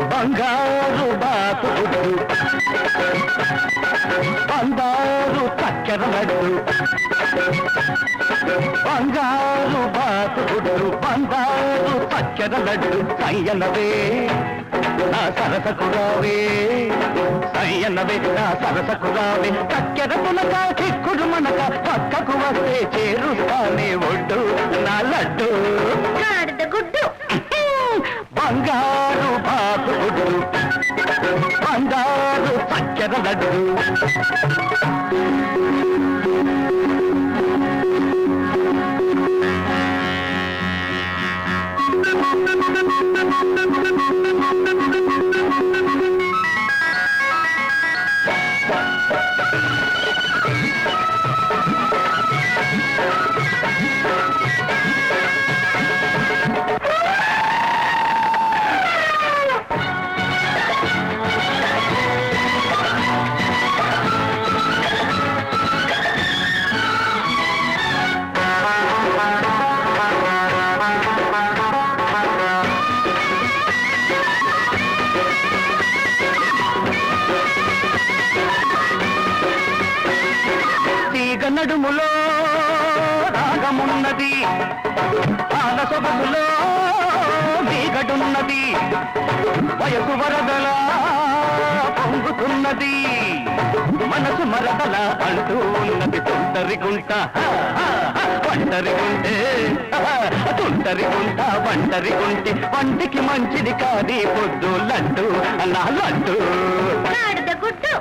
బంగారు బాతుడు బంగారు చక్కెర లడ్డు బంగారు బాతుడు బంగారు చక్కెర లడ్డు సయ్యనవే నా సరసకురావే సయ్యనవే నా సరసకురావే చక్కెర పునక చిక్కుడు మనక పక్కకు వస్తే చేరుస్తానే ఒడ్డు నా లడ్డు గుడ్డు బంగారు బాతుడు బంగారు చక్కెర లడ్డు నడుములో రాగమున్నది పాల సొగసులో మీగడున్నది వయసు వరదలా పొంగుతున్నది మనసు మరదల అంటూ ఉన్నది తుంటరి గుంట వంటరి గుంటే తుంటరి గుంట వంటరి గుంటే వంటికి మంచిది కాది పొద్దు లడ్డు నా లడ్డు గుడ్డు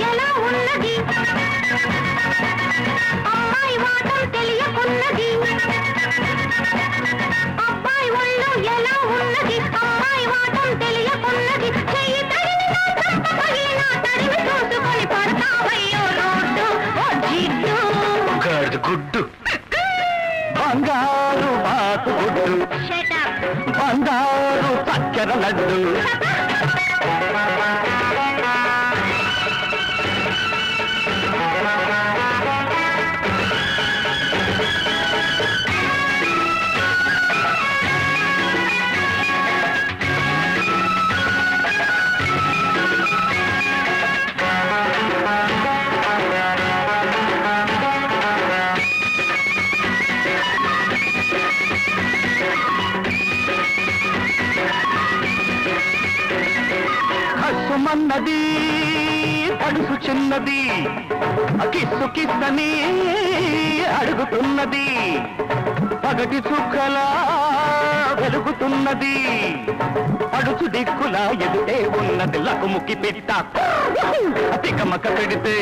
ఎలా ఉన్నది అమ్మాయి వాటం తెలియకున్నది అబ్బాయి ఒళ్ళు ఎలా ఉన్నది అమ్మాయి వాటం తెలియకున్నది చెయ్యి తడివి చూసుకొని పడతావయ్యో రోడ్డు జిడ్డు గుడ్డు బంగారు బాతు గుడ్డు బంగారు చక్కెర లడ్డు మన్నది పడుసు చిన్నది కిస్సు కిస్సని అడుగుతున్నది పగటి చుక్కలా వెలుగుతున్నది పడుచు దిక్కులా ఎదుటే ఉన్నది లకుముకి పెట్ట తికమక పెడితే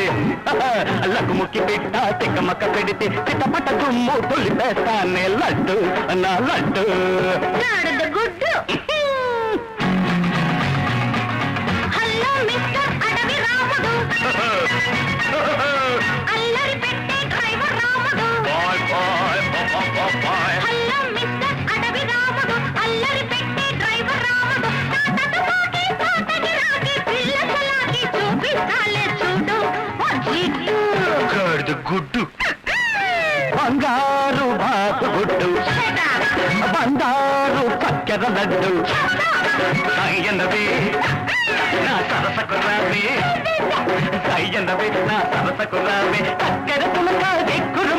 లకుముకి పెట్ట తికమక పెడితే చిటపట దుమ్ము తొలిపేస్తానే లడ్డు నా లడ్డు గుడ్డు అల్లరి పెట్టే డ్రైవర్ రాముడు హలో మిస్టర్ అడవి రాముడు అల్లరి పెట్టే డ్రైవర్ రాముడు పిల్లకి చూపిస్తాలే చూడు గుడ్డు బంగారు బాతు గుడ్డు బంగారు చక్కెర లడ్డు సయ్యనవే నా సరసకురావే సయ్యనవే నా సరసకురావే చక్కెర పులక దిక్కురు